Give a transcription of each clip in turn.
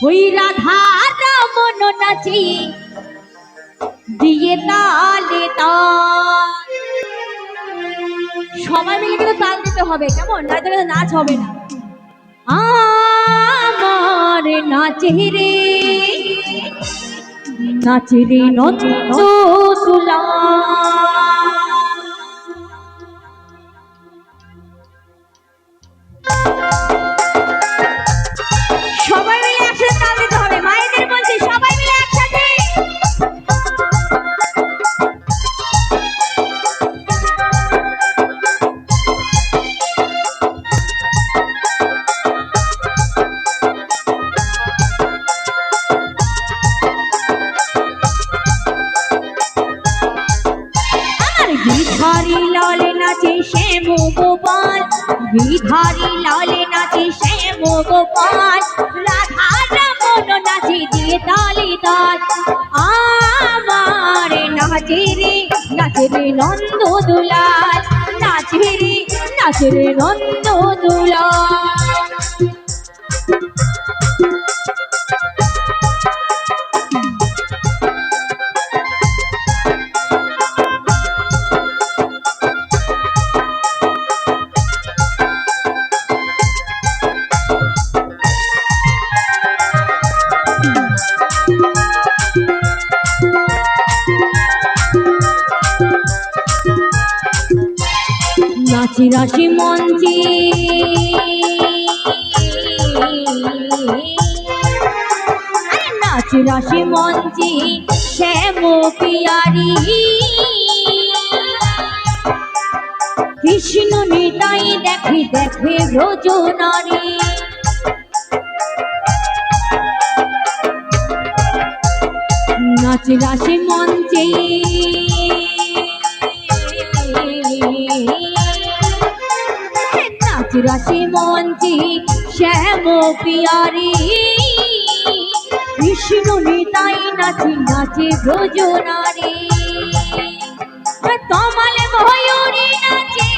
ওই রাধা রমন নাচে দিয়ে তালে তাল। সবাই মিলে কিন্তু তাল দিতে হবে, কেমন? নাচতে নাচ হবে না। আমার নাচে রে নাচে রে নন্দ তুলা। সবাই মিলে একসাথে তাল দিতে হবে, মায়েদের বলছি সবাই মিলে একসাথে। বিধারি লালে নাচে শ্যাম গোপাল, বিধারি লালে নাচে শ্যাম গোপাল, রাধা রমন নাচে দিয়ে তালে তাল। আমার নাচে রে নন্দ দুলাল, নাচে রে নন্দ দুলাল। নাচি রাশি মঞ্চে নাচি রাশি মঞ্চে শ্যাম পিয়ারি, কৃষ্ণ নিতাই দেখে দেখে ব্রজ নারী। নাচি রাশি মঞ্চে নাচি রাশি মঞ্চে শ্যাম পিয়ারি, কৃষ্ণ নিতাই নাচি নাচে ব্রজ নারী। তমাল ময়ূরী নাচে,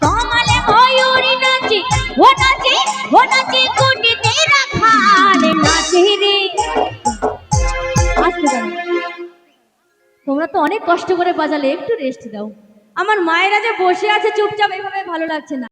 তমাল ময়ূরী নাচে, ও নাচে কুটিতে রাখাল, নাচে রে। তোমরা তো অনেক কষ্ট করে বাজালে, একটু রেস্ট দাও। আমার মায়েরা যে বসে আছে চুপচাপ, এইভাবে ভালো লাগছে না।